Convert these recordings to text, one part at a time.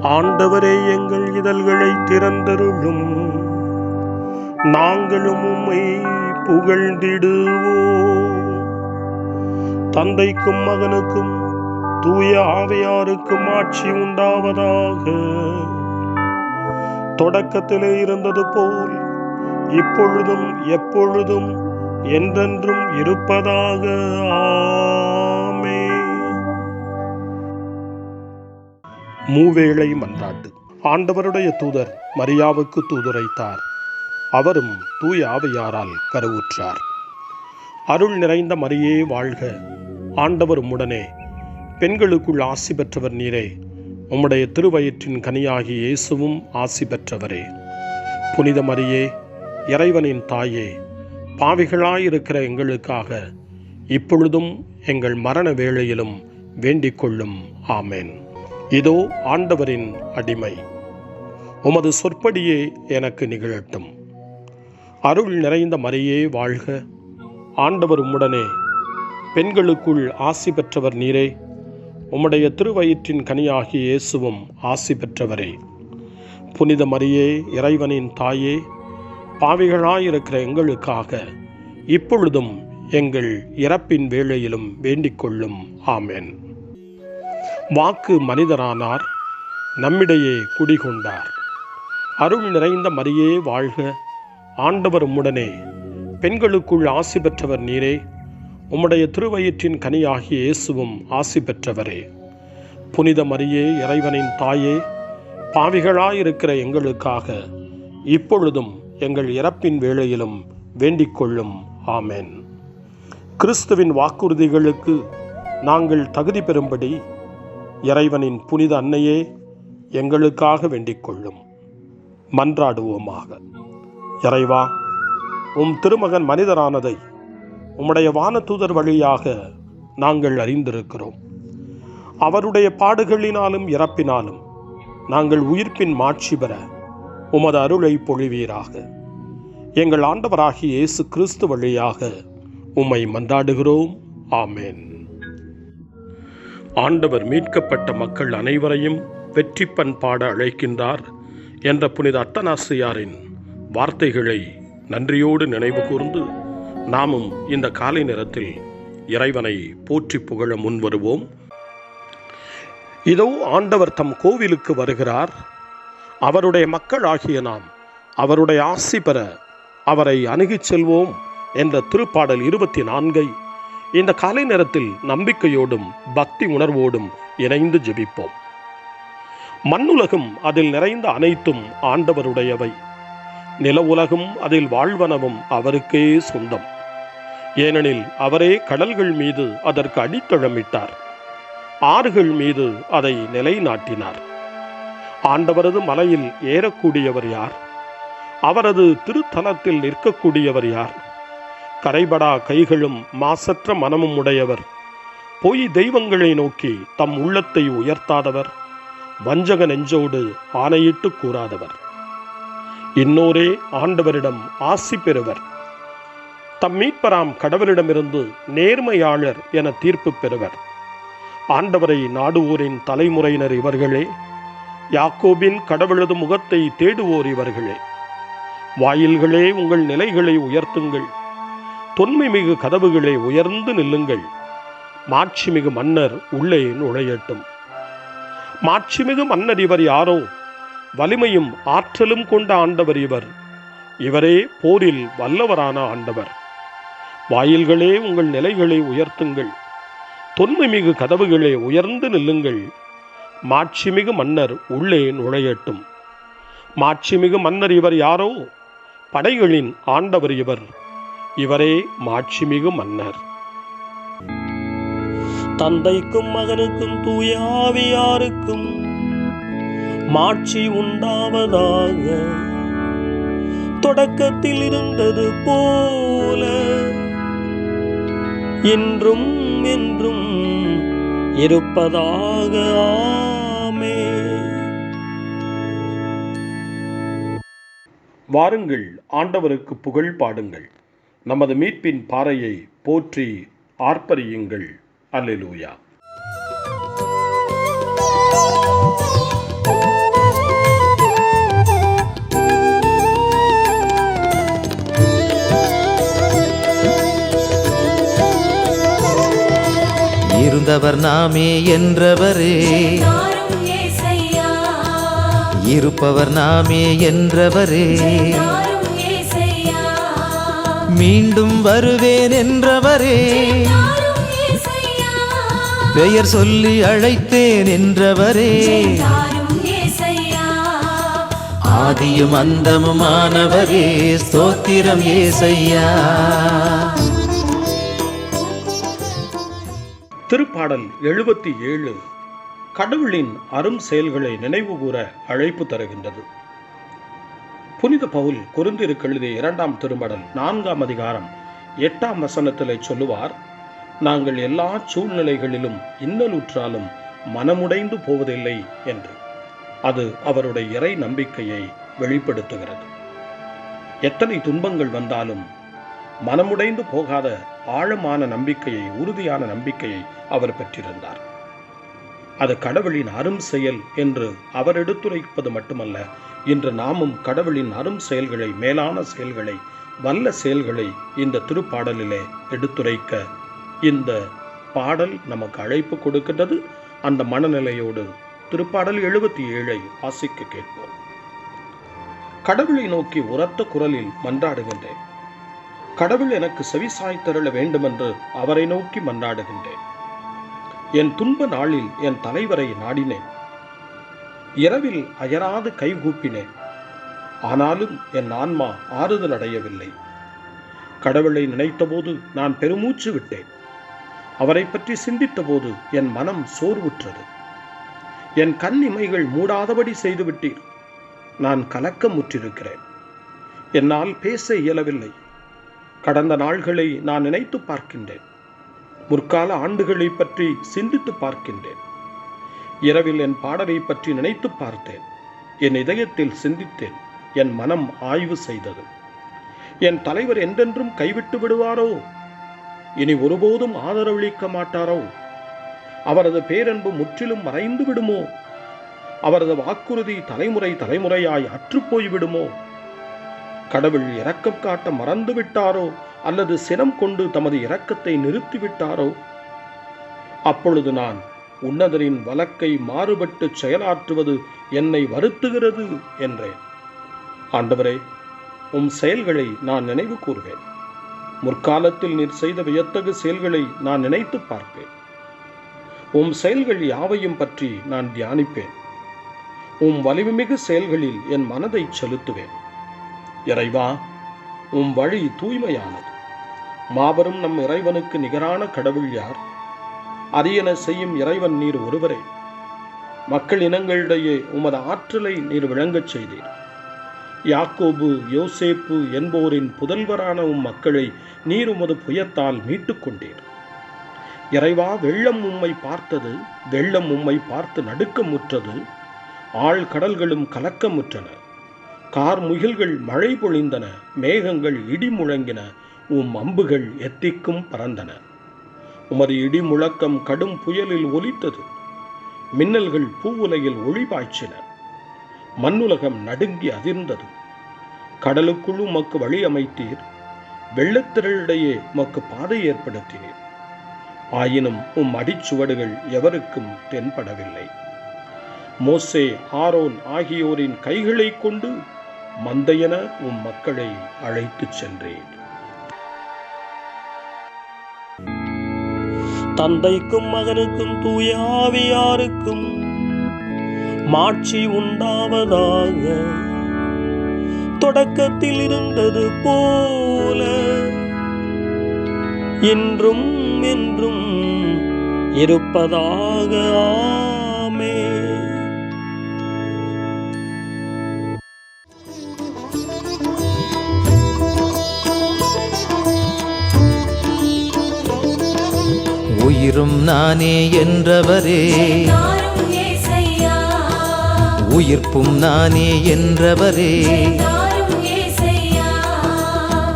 ஆண்டவரே, எங்கள் இதழ்களை திறந்தருளும், நாங்களும் உம்மை புகழ்ந்திடுவோம். தந்தைக்கும் மகனுக்கும் தூய ஆவியாருக்கும் ஆட்சி உண்டாவதாக. தொடக்கத்திலே இருந்தது போல் இப்பொழுதும் எப்பொழுதும் என்றென்றும் இருப்பதாக. ஆமென். மூவேளை மன்றாட்டு. ஆண்டவருடைய தூதர் மரியாவுக்கு தூதுரைத்தார். அவரும் தூய ஆவியாரால் கருவுற்றார். அருள் நிறைந்த மரியே வாழ்க, ஆண்டவர் உம்முடனே, பெண்களுக்குள் ஆசி பெற்றவர் நீரே, உம்முடைய திருவயிற்றின் கனியாகி இயேசுவும் ஆசி பெற்றவரே. புனித மரியே, இறைவனின் தாயே, பாவிகளாயிருக்கிற எங்களுக்காக இப்பொழுதும் எங்கள் மரண வேளையிலும் வேண்டிக் கொள்ளும். ஆமென். இதோ ஆண்டவரின் அடிமை, உமது சொற்படியே எனக்கு நிகழட்டும். அருள் நிறைந்த மரியே வாழ்க, ஆண்டவர் உம்முடனே, பெண்களுக்குள் ஆசி பெற்றவர் நீரே, உம்முடைய திருவயிற்றின் கனியாகி இயேசுவும் ஆசி பெற்றவரே. புனித மரியே, இறைவனின் தாயே, பாவிகளாயிருக்கிற எங்களுக்காக இப்பொழுதும் எங்கள் இறப்பின் வேளையிலும் வேண்டிக் கொள்ளும். ஆமென். வாக்கு மனிதரானார், நம்மிடையே குடிகொண்டார். அருள் நிறைந்த மரியே வாழ்க, ஆண்டவர் உம்முடனே, பெண்களுக்குள் ஆசி பெற்றவர் நீரே, உம்முடைய திருவயிற்றின் கனியாகிய இயேசுவும் ஆசி பெற்றவரே. புனித மரியே, இறைவனின் தாயே, பாவிகளாயிருக்கிற எங்களுக்காக இப்பொழுதும் எங்கள் இறப்பின் வேளையிலும் வேண்டிக் கொள்ளும். ஆமென். கிறிஸ்துவின் வாக்குறுதிகளுக்கு நாங்கள் தகுதி பெறும்படி இறைவனின் புனித அன்னையே, எங்களுக்காக வேண்டிக் கொள்ளும். மன்றாடுவோமாக. இறைவா, உம் திருமகன் மனிதரானதை உம்முடைய வானதூதர் வழியாக நாங்கள் அறிந்திருக்கிறோம். அவருடைய பாடுகளினாலும் இறப்பினாலும் நாங்கள் உயிர்ப்பின் மாட்சி பெற உமது அருளை பொழிவீராக. எங்கள் ஆண்டவராகிய இயேசு கிறிஸ்து வழியாக உம்மை மன்றாடுகிறோம். ஆமென். ஆண்டவர் மீட்கப்பட்ட மக்கள் அனைவரையும் வெற்றி பண்பாட அழைக்கின்றார் என்ற புனித அத்தனாசியாரின் வார்த்தைகளை நன்றியோடு நினைவு கூர்ந்து நாமும் இந்த காலை நேரத்தில் இறைவனை போற்றி புகழ முன்வருவோம். இதோ ஆண்டவர் தம் கோவிலுக்கு வருகிறார். அவருடைய மக்கள் ஆகிய நாம் அவருடைய ஆசி பெற அவரை அணுகிச் செல்வோம் என்ற திருப்பாடல் 24 இந்த காலை நேரத்தில் நம்பிக்கையோடும் பக்தி உணர்வோடும் இணைந்து ஜெபிப்போம். மண்ணுலகும் அதில் நிறைந்த அனைத்தும் ஆண்டவருடையவை. நில உலகும் அதில் வாழ்வனவும் அவருக்கே சொந்தம். ஏனெனில் அவரே கடல்கள் மீது அதற்கு அடித்தளமிட்டார், ஆறுகள் மீது அதை நிலைநாட்டினார். ஆண்டவரது மலையில் ஏறக்கூடியவர் யார்? அவரது திருத்தலத்தில் நிற்கக்கூடியவர் யார்? கரைபடா கைகளும் மாசற்ற மனமும் உடையவர், பொய் தெய்வங்களை நோக்கி தம் உள்ளத்தை உயர்த்தாதவர், வஞ்சக நெஞ்சோடு ஆணையிட்டு கூறாதவர். இன்னோரே ஆண்டவரிடம் ஆசி பெறுவர். தம் மீட்பராம் கடவுளிடமிருந்து நேர்மையாளர் என தீர்ப்பு பெறுவர். ஆண்டவரை நாடுவோரின் தலைமுறையினர் இவர்களே, யாக்கோபின் கடவுளது முகத்தை தேடுவோர் இவர்களே. வாயில்களே, உங்கள் நிலைகளை உயர்த்துங்கள், தொன்மை மிகு கதவுகளே உயர்ந்து நில்லுங்கள், மாட்சிமிகு மன்னர் உள்ளே நுழையட்டும். மாட்சிமிகு மன்னர் இவர் யாரோ? வலிமையும் ஆற்றலும் கொண்ட ஆண்டவர் இவர். இவரே போரில் வல்லவரான ஆண்டவர். வாயில்களே, உங்கள் நிலைகளை உயர்த்துங்கள், தொன்மை மிகு கதவுகளே உயர்ந்து நில்லுங்கள், மாட்சிமிகு மன்னர் உள்ளே நுழையட்டும். மாட்சிமிகு மன்னர் இவர் யாரோ? படைகளின் ஆண்டவர் இவர். இவரே மாட்சிமிகு மன்னர். தந்தைக்கும் மகனுக்கும் தூய ஆவியாருக்கும் மாட்சி உண்டாவதாக. தொடக்கத்தில் இருந்தது போல இன்றும் என்றும் இருப்பதாக. ஆமென். வாருங்கள், ஆண்டவருக்கு புகழ் பாடுங்கள், நமது மீட்பின் பாறையை போற்றி ஆர்ப்பரியுங்கள். அல்லேலூயா. வந்தவர் நாமே என்றவரே, இருப்பவர் நாமே என்றவரே, மீண்டும் வருவேன் என்றவரே, பெயர் சொல்லி அழைத்தேன் என்றவரே, ஆதியும் அந்தமுமானவரே, ஸ்தோத்திரம் ஏசையா. திருப்பாடல் 77 கடவுளின் அரும் செயல்களை நினைவுகூர அழைப்பு தருகின்றது. புனித பவுல் கொரிந்தியருக்கு எழுதிய 2ஆம் திருமடல் 4ஆம் அதிகாரம் 8ஆம் வசனத்திலே சொல்லுவார், நாங்கள் எல்லா சூழ்நிலைகளிலும் இன்னலுற்றாலும் மனமுடைந்து போவதில்லை என்று. அது அவருடைய இறை நம்பிக்கையை வெளிப்படுத்துகிறது. எத்தனை துன்பங்கள் வந்தாலும் மனமுடைந்து போகாத ஆழமான நம்பிக்கையை, உறுதியான நம்பிக்கையை அவர் பெற்றிருந்தார். அது கடவுளின் அரும் செயல் என்று அவர் எடுத்துரைப்பது மட்டுமல்ல, இன்று நாமும் கடவுளின் அரும் செயல்களை, மேலான செயல்களை, வல்ல செயல்களை இந்த திருப்பாடலிலே எடுத்துரைக்க இந்த பாடல் நமக்கு அழைப்பு கொடுக்கின்றது. அந்த மனநிலையோடு திருப்பாடல் 77 வாசிக்க கேட்போம். கடவுளை நோக்கி உரத்த குரலில் மன்றாடுகின்றேன். கடவுள் எனக்கு செவிசாய்த்தருள வேண்டுமென்று அவரை நோக்கி மன்றாடுகின்றேன். என் துன்ப நாளில் என் தலைவரை நாடினேன். இரவில் அயராது கைகூப்பினேன். ஆனாலும் என் ஆன்மா ஆறுதல் அடையவில்லை. கடவுளை நினைத்தபோது நான் பெருமூச்சு விட்டேன். அவரை பற்றி சிந்தித்த போது என் மனம் சோர்வுற்றது. என் கண் இமைகள் மூடாதபடி செய்துவிட்டீர். நான் கலக்கமுற்றிருக்கிறேன். என்னால் பேச இயலவில்லை. கடந்த நாள்களை நான் நினைத்து பார்க்கின்றேன். முற்கால ஆண்டுகளை பற்றி சிந்தித்து பார்க்கின்றேன். இரவில் என் பாடலை பற்றி நினைத்து பார்த்தேன். என் இதயத்தில் சிந்தித்தேன். என் மனம் ஆய்வு செய்தது. என் தலைவர் என்றென்றும் கைவிட்டு விடுவாரோ? இனி ஒருபோதும் ஆதரவளிக்க மாட்டாரோ? அவரது பேரன்பு முற்றிலும் மறைந்து விடுமோ? அவரது வாக்குறுதி தலைமுறை தலைமுறையாய் அற்றுப்போய் விடுமோ? கடவுள் இரக்கம் காட்ட மறந்து விட்டாரோ? அல்லது சினம் கொண்டு தமது இரக்கத்தை நிறுத்திவிட்டாரோ? அப்பொழுது நான், உன்னதரின் வழக்கை மாறுபட்டு செயலாற்றுவது என்னை வருத்துகிறது என்றேன். ஆண்டவரே, உம் செயல்களை நான் நினைவு கூறுவேன். முற்காலத்தில் நீர் செய்த வியத்தகு செயல்களை நான் நினைத்து பார்ப்பேன். உம் செயல்கள் யாவையும் பற்றி நான் தியானிப்பேன். உம் வலிமைமிகு செயல்களில் என் மனதை செலுத்துவேன். இறைவா, உம் வழி தூய்மையானது. மாபெரும் நம் இறைவனுக்கு நிகரான கடவுள் யார்? அரியன செய்யும் இறைவன் நீர் ஒருவரே. மக்கள் இனங்களிடையே உமது ஆற்றலை நீர் விளங்கச் செய்தீர். யாக்கோபு, யோசேப்பு என்போரின் புதல்வரான உம் மக்களை நீர் உமது புயத்தால் மீட்டுக் கொண்டீர். இறைவா, வெள்ளம் உம்மை பார்த்தது. வெள்ளம் உம்மை பார்த்து நடுக்கமுற்றது. ஆழ் கடல்களும் கலக்கமுற்றன. கார் முகில்கள் மழை பொழிந்தன. மேகங்கள் இடி முழங்கின. உம் அம்புகள் எத்திக்கும் பறந்தன. உமது இடி முழக்கம் கடும் புயலில் ஒலித்தது. மின்னல்கள் பூவுலையில் ஒளி பாய்ச்சின. மண்ணுலகம் நடுங்கி அதிர்ந்தது. கடலுக்குள் உமக்கு வழி அமைத்தீர். வெள்ளத்திரளிடையே உமக்கு பாதை ஏற்படுத்தினீர். ஆயினும் உம் அடிச்சுவடுகள் எவருக்கும் தென்படவில்லை. மோசே, ஆரோன் ஆகியோரின் கைகளை கொண்டு மந்தையென உம் மக்களை அழைத்துச் சென்றேன். தந்தைக்கும் மகனுக்கும் தூய ஆவியாருக்கும் மாட்சி உண்டாவதாக. தொடக்கத்தில் இருந்தது போல இன்றும் என்றும் இருப்பதாக. ஆமென். உயிரும் நானே என்றவரே, உயிர்ப்பும் நானே என்றவரே,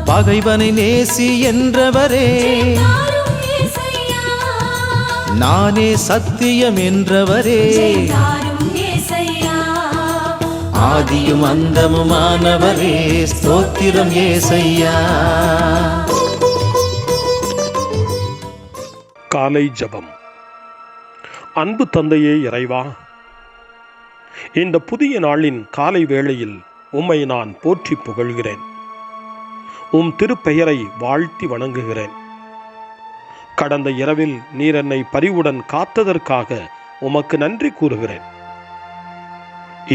பகைவனை நேசி என்றவரே, நானே சத்தியம் என்றவரே, ஆதியும் அந்தமுமானவரே, ஸ்தோத்திரம் ஏசையா. காலை ஜெபம். அன்பு தந்தையே இறைவா, இந்த புதிய நாளின் காலை வேளையில் உம்மை நான் போற்றி புகழ்கிறேன். உம் திருப்பெயரை வாழ்த்தி வணங்குகிறேன். கடந்த இரவில் நீர் என்னை பரிவுடன் காத்ததற்காக உமக்கு நன்றி கூறுகிறேன்.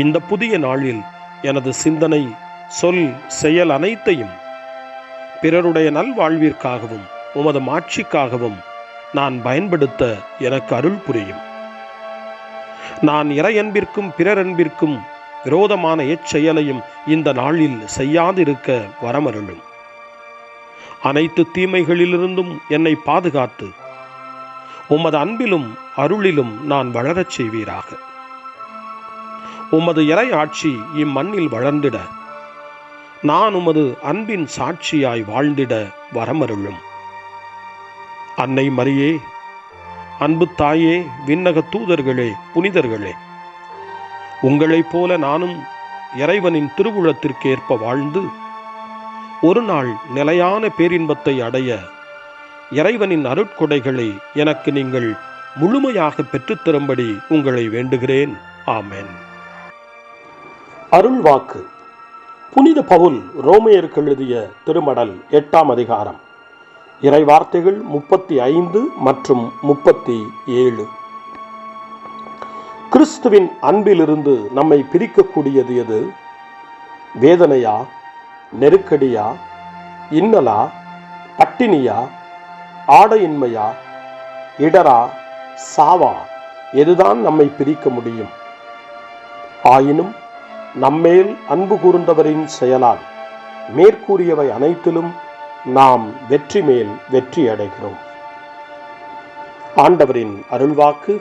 இந்த புதிய நாளில் எனது சிந்தனை, சொல், செயல் அனைத்தையும் பிறருடைய நல்வாழ்விற்காகவும் உமது மாட்சிக்காகவும் நான் பயன்படுத்த எனக்கு அருள் புரியும். நான் இறையன்பிற்கும் பிறரன்பிற்கும் விரோதமான எச்செயலையும் இந்த நாளில் செய்யாதிருக்க வரமருளும். அனைத்து தீமைகளிலிருந்தும் என்னை பாதுகாத்து உமது அன்பிலும் அருளிலும் நான் வளரச் செய்வீராக. உமது இறை ஆட்சி இம்மண்ணில் வளர்ந்திட நான் உமது அன்பின் சாட்சியாய் வாழ்ந்திட வரமருளும். அன்னை மரியே, அன்பு தாயே, விண்ணக தூதர்களே, புனிதர்களே, உங்களைப் போல நானும் இறைவனின் திருவுளத்திற்கேற்ப வாழ்ந்து ஒரு நாள் நிலையான பேரின்பத்தை அடைய இறைவனின் அருட்கொடைகளை எனக்கு நீங்கள் முழுமையாக பெற்றுத்தரும்படி உங்களை வேண்டுகிறேன். ஆமென். அருள்வாக்கு. புனித பவுல் ரோமையருக்கு எழுதிய திருமடல் 8ஆம் அதிகாரம், இறைவார்த்தைகள் 35 மற்றும் 37. கிறிஸ்துவின் அன்பிலிருந்து நம்மை பிரிக்கக்கூடியது எது? வேதனையா, நெருக்கடியா, இன்னலா, பட்டினியா, ஆடையின்மையா, இடரா, சாவா? எதுதான் நம்மை பிரிக்க முடியும்? ஆயினும் நம்மேல் அன்பு கூர்ந்தவரின் செயலால் மேற்கூறியவை அனைத்திலும் நாம் வெற்றி மேல் வெற்றி அடைகிறோம். ஆண்டவரின் அருள்வாக்கு.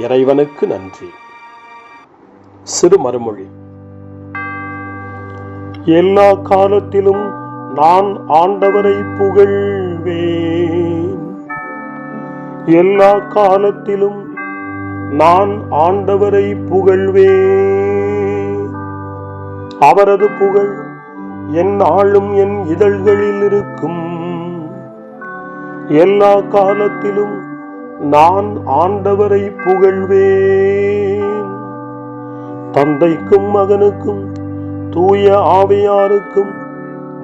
இறைவனுக்கு நன்றி. சிறு மறுமொழி. எல்லா காலத்திலும் நான் ஆண்டவரை புகழ்வேன். எல்லா காலத்திலும் நான் ஆண்டவரை புகழ்வேன். அவரது புகழ் எந்நாளும் என் இதழ்களில் இருக்கும். எல்லா காலத்திலும் நான் ஆண்டவரை புகழ்வேன். தந்தைக்கும் மகனுக்கும் தூய ஆவியாருக்கும்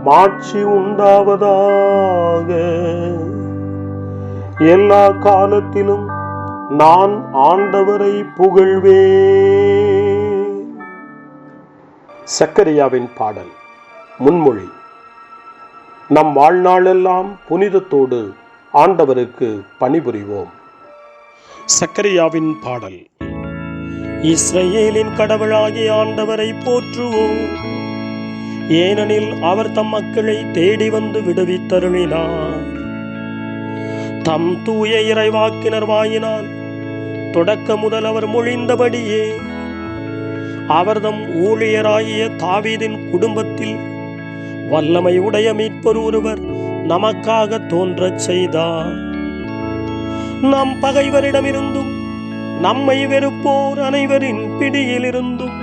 மாட்சி உண்டாவதாக. எல்லா காலத்திலும் நான் ஆண்டவரை புகழ்வேன். சக்கரியாவின் பாடல். முன்மொழி. நம் வாழ்நாளெல்லாம் புனிதத்தோடு ஆண்டவருக்கு பணிபுரிவோம். சக்கரியாவின் பாடல். இஸ்ரவேலின் கடவுளாகிய ஆண்டவரை போற்றுவோம். ஏனெனில் அவர் தம் மக்களை தேடி வந்து விடுவித்தருளினார். தம் தூய இறைவாக்கினர் வாயினால் தொடக்க முதல் அவர் மொழிந்தபடியே அவர்தம் ஊழியராகிய தாவீதின் குடும்பத்தில் வல்லமை உடைய மீட்பர் ஒருவர் நமக்காக தோன்றச் செய்தார். நம் பகைவரிடமிருந்தும் நம்மை வெறுப்போர் அனைவரின் பிடியிலிருந்தும்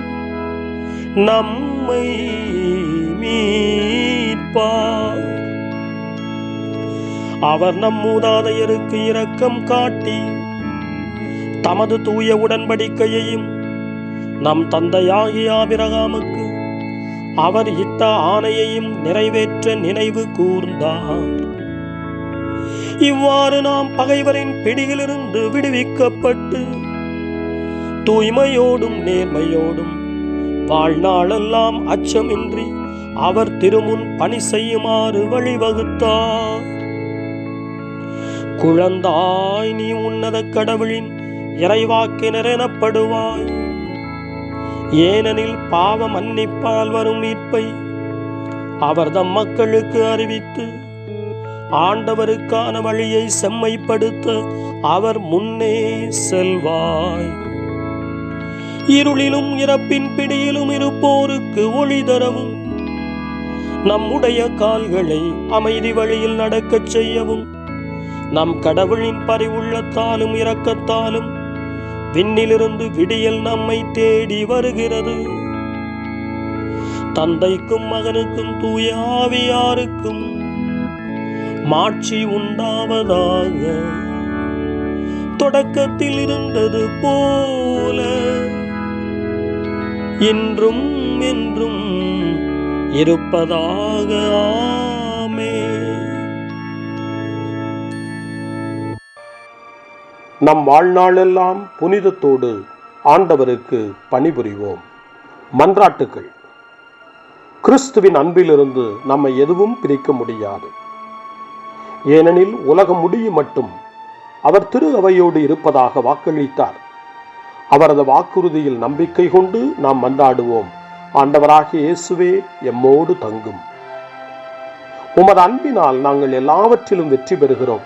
நம்மை மீட்பார். அவர் நம் மூதாதையருக்கு இரக்கம் காட்டி தமது தூய உடன்படிக்கையையும் நம் தந்தையாகிய ஆபிரகாமுக்கு அவர் இட்ட ஆணையையும் நிறைவேற்ற நினைவு கூர்ந்தார். இவ்வாறு நாம் பகைவரின் பிடியிலிருந்து விடுவிக்கப்பட்டு தூய்மையோடும் நேர்மையோடும் வாழ்நாளெல்லாம் அச்சமின்றி அவர் திருமுன் பணி செய்யுமாறு வழிவகுத்தார். குழந்தாய், நீ உன்னத கடவுளின் இறைவாக்கினர் எனப்படுவாய். ஏனெனில் பாவ மன்னிப்பால் வரும் மீட்பை அவர் தம் மக்களுக்கு அறிவித்து ஆண்டவருக்கான வழியை செம்மைப்படுத்த அவர் முன்னே செல்வாய். இருளிலும் இறப்பின் பிடியிலும் இருப்போருக்கு ஒளி தரவும் நம்முடைய கால்களை அமைதி வழியில் நடக்கச் செய்யவும் நம் கடவுளின் பரிவுள்ளத்தாலும் இரக்கத்தாலும் விண்ணிலிருந்து விடியல் நம்மை தேடி வருகிறது. தந்தைக்கும் மகனுக்கும் தூய ஆவியாருக்கும் மாட்சி உண்டாவதாக. தொடக்கத்தில் இருந்தது போல இன்றும் என்றும் இருப்பதாக. ஆமென். நம் வாழ்நாளெல்லாம் புனிதத்தோடு ஆண்டவருக்கு பணிபுரிவோம். மன்றாட்டுக்கள். கிறிஸ்துவின் அன்பிலிருந்து நம்மை எதுவும் பிரிக்க முடியாது. ஏனெனில் உலகம் முடியும் மட்டும் அவர் திரு அவையோடு இருப்பதாக வாக்களித்தார். அவரது வாக்குறுதியில் நம்பிக்கை கொண்டு நாம் மன்றாடுவோம். ஆண்டவராகிய இயேசுவே, எம்மோடு தங்கும். உமது அன்பினால் நாங்கள் எல்லாவற்றிலும் வெற்றி பெறுகிறோம்.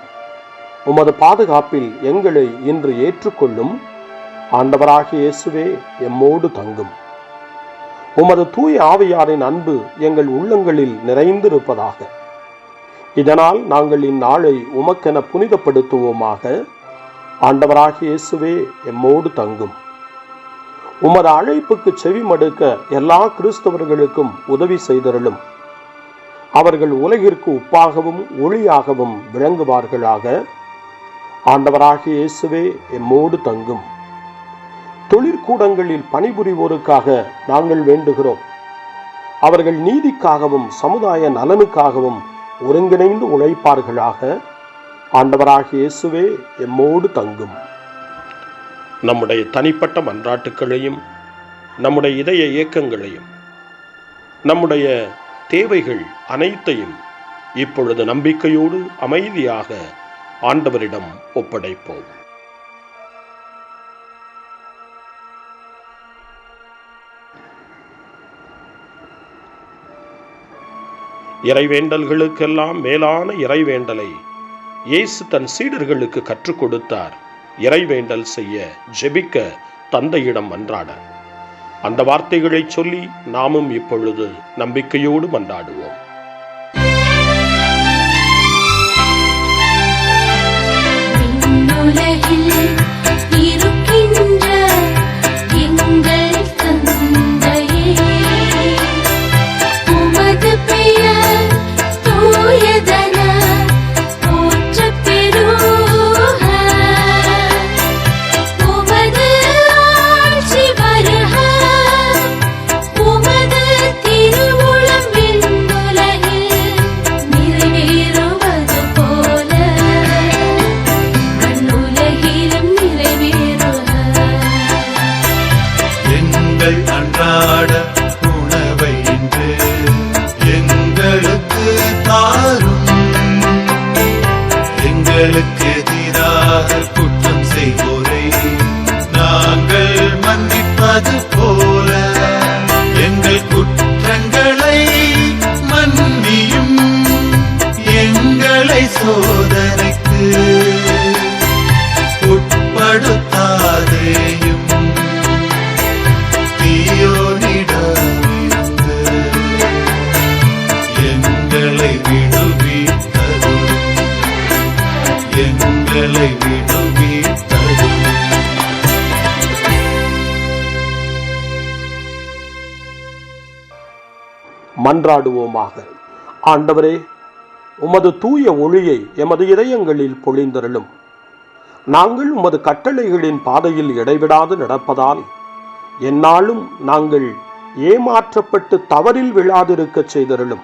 உமது பாதுகாப்பில் எங்களை இன்று ஏற்றுக்கொள்ளும். ஆண்டவராகிய இயேசுவே, எம்மோடு தங்கும். உமது தூய ஆவியாரின் அன்பு எங்கள் உள்ளங்களில் நிறைந்திருப்பதாக. இதனால் நாங்கள் இந்நாளை உமக்கென புனிதப்படுத்துவோமாக. ஆண்டவராகிய இயேசுவே, எம்மோடு தங்கும். உமது அழைப்புக்கு செவி மடுக்க எல்லா கிறிஸ்தவர்களுக்கும் உதவி செய்தருளும். அவர்கள் உலகிற்கு உப்பாகவும் ஒளியாகவும் விளங்குவார்களாக. ஆண்டவராகிய இயேசுவே, எம்மோடு தங்கும். தொழிற்கூடங்களில் பணிபுரிவோருக்காக நாங்கள் வேண்டுகிறோம். அவர்கள் நீதிக்காகவும் சமுதாய நலனுக்காகவும் ஒருங்கிணைந்து உழைப்பார்களாக. ஆண்டவராகிய இயேசுவே, எம்மோடு தங்கும். நம்முடைய தனிப்பட்ட மன்றாட்டுக்களையும் நம்முடைய இதய இயக்கங்களையும் நம்முடைய தேவைகள் அனைத்தையும் இப்பொழுது நம்பிக்கையோடு அமைதியாக ஆண்டவரிடம் ஒப்படைப்போம். இறைவேண்டல்களுக்கெல்லாம் மேலான இறைவேண்டலை இயேசு தன் சீடர்களுக்கு கற்றுக் கொடுத்தார். இறைவேண்டல் செய்ய, ஜெபிக்க, தந்தையிடம் மன்றாட. அந்த வார்த்தைகளை சொல்லி நாமும் இப்பொழுது நம்பிக்கையோடு மன்றாடுவோம். அன்றாட உணவை இன்று எங்களுக்கு தாரும். எங்களுக்கு எதிராக குற்றம் செய்வோரை நாங்கள் மன்னிப்பது போல எங்கள் குற்றங்களை மன்னியும். எங்களை சோதனைக்கு உட்படுத்தாதேயும். எங்களை விடுவித்தருளும். எங்களை விடுவித்தருளும். மன்றாடுவோமாக. ஆண்டவரே, உமது தூய ஒளியை எமது இதயங்களில் பொழிந்தருளும். நாங்கள் உமது கட்டளைகளின் பாதையில் இடைவிடாது நடப்பதால் எந்நாளும் நாங்கள் ஏமாற்றப்பட்டு தவறில் விழாதிருக்க செய்தருளும்.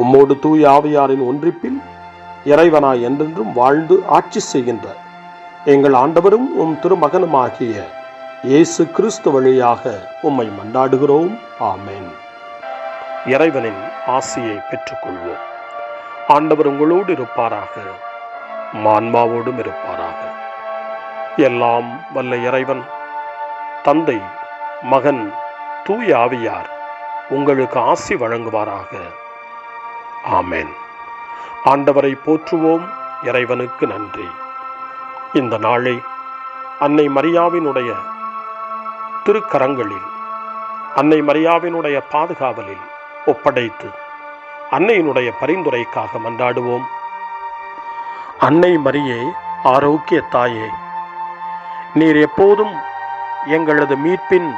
உம்மோடு தூய ஆவியாரின் ஒன்றிப்பில் இறைவனாய் என்றென்றும் வாழ்ந்து ஆட்சி செய்கின்ற எங்கள் ஆண்டவரும் உம் திருமகனுமாகிய இயேசு கிறிஸ்து வழியாக உம்மை மன்றாடுகிறோம். ஆமென். இறைவனின் ஆசியை பெற்றுக்கொள்வோம். ஆண்டவர் உங்களோடு இருப்பாராக, ஆன்மாவோடும் இருப்பாராக. எல்லாம் வல்ல இறைவன் தந்தை, மகன், தூய ஆவியார் உங்களுக்கு ஆசி வழங்குவாராக. ஆமென். ஆண்டவரை போற்றுவோம். இறைவனுக்கு நன்றி. இந்த நாளை அன்னை மரியாவினுடைய திருக்கரங்களில், அன்னை மரியாவினுடைய பாதுகாவலில் ஒப்படைத்து அன்னையினுடைய பரிந்துரைக்காக மன்றாடுவோம். அன்னை மரியே, ஆரோக்கிய தாயே, நீர் எப்போதும் எங்களது மீட்பின்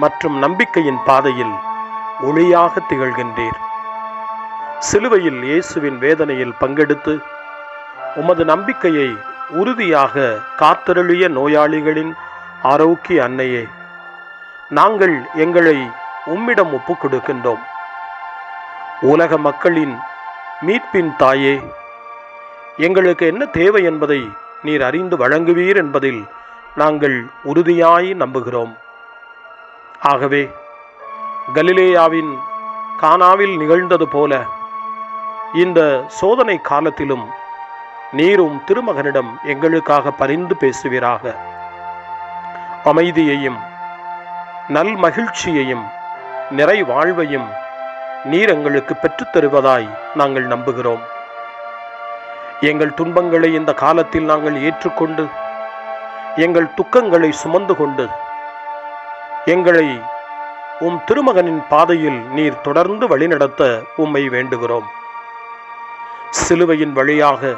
மற்றும் நம்பிக்கையின் பாதையில் ஒளியாக திகழ்கின்றீர். சிலுவையில் இயேசுவின் வேதனையில் பங்கெடுத்து உமது நம்பிக்கையை உறுதியாக காத்தருளிய நோயாளிகளின் ஆரோக்கிய அன்னையே, நாங்கள் எங்களை உம்மிடம் ஒப்புக் கொடுக்கின்றோம். உலக மக்களின் மீட்பின் தாயே, எங்களுக்கு என்ன தேவை என்பதை நீர் அறிந்து வழங்குவீர் என்பதில் நாங்கள் உறுதியாய் நம்புகிறோம். ஆகவே கலிலேயாவின் கானாவில் நிகழ்ந்தது போல இந்த சோதனை காலத்திலும் நீரும் திருமகனிடம் எங்களுக்காக பரிந்து பேசுவீராக. அமைதியையும் நல் மகிழ்ச்சியையும் நிறை வாழ்வையும் நீர் எங்களுக்கு பெற்றுத் தருவதாய் நாங்கள் நம்புகிறோம். எங்கள் துன்பங்களை இந்த காலத்தில் நாங்கள் ஏற்றுக்கொண்டு, எங்கள் துக்கங்களை சுமந்து கொண்டு, எங்களை உம் திருமகனின் பாதையில் நீர் தொடர்ந்து வழிநடத்த உம்மை வேண்டுகிறோம். சிலுவையின் வழியாக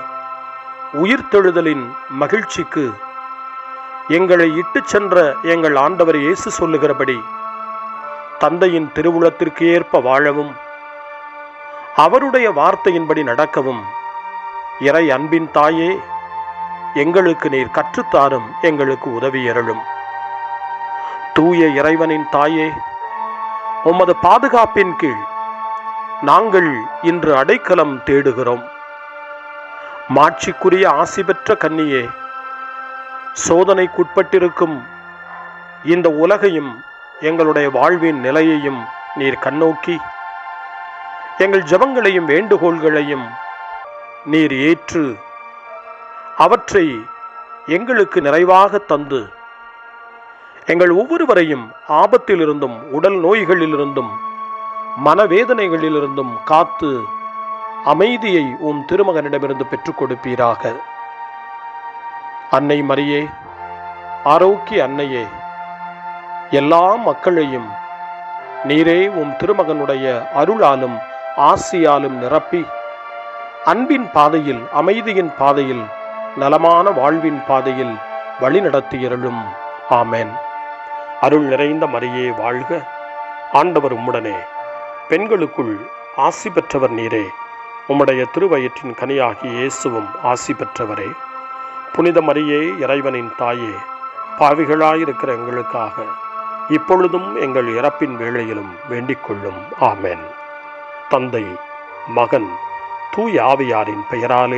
உயிர்த்தெழுதலின் மகிழ்ச்சிக்கு எங்களை இட்டுச் சென்ற எங்கள் ஆண்டவர் இயேசு சொல்லுகிறபடி தந்தையின் திருவுளத்திற்கு ஏற்ப வாழவும், அவருடைய வார்த்தையின்படி நடக்கவும் இறை அன்பின் தாயே, எங்களுக்கு நீர் கற்றுத்தாரும், எங்களுக்கு உதவி அருளும். தூய இறைவனின் தாயே, உமது பாதுகாப்பின் கீழ் நாங்கள் இன்று அடைக்கலம் தேடுகிறோம். மாட்சிக்குரிய ஆசி பெற்ற கன்னியே, சோதனைக்குட்பட்டிருக்கும் இந்த உலகையும் எங்களுடைய வாழ்வின் நிலையையும் நீர் கண்ணோக்கி எங்கள் ஜெபங்களையும் வேண்டுகோள்களையும் நீர் ஏற்று அவற்றை எங்களுக்கு நிறைவாக தந்து எங்கள் ஒவ்வொருவரையும் ஆபத்திலிருந்தும் உடல் நோய்களிலிருந்தும் மனவேதனைகளிலிருந்தும் காத்து அமைதியை உம் திருமகனிடமிருந்து பெற்றுக் கொடுப்பீராக. அன்னை மரியே, ஆரோக்கிய அன்னையே, எல்லா மக்களையும் நீரே உம் திருமகனுடைய அருளாலும் ஆசியாலும் நிரப்பி அன்பின் பாதையில், அமைதியின் பாதையில், நலமான வாழ்வின் பாதையில் வழிநடத்தியருளும். ஆமென். அருள் நிறைந்த மரியே வாழ்க, ஆண்டவர் உம்முடனே, பெண்களுக்குள் ஆசி பெற்றவர் நீரே, உம்முடைய திருவயிற்றின் கனியாகிய இயேசுவும் ஆசி பெற்றவரே. புனித மரியே, இறைவனின் தாயே, பாவிகளாயிருக்கிற எங்களுக்காக இப்பொழுதும் எங்கள் இறப்பின் வேளையிலும் வேண்டிக் கொள்ளும். ஆமென். தந்தை, மகன், தூய ஆவியாரின் பெயராலே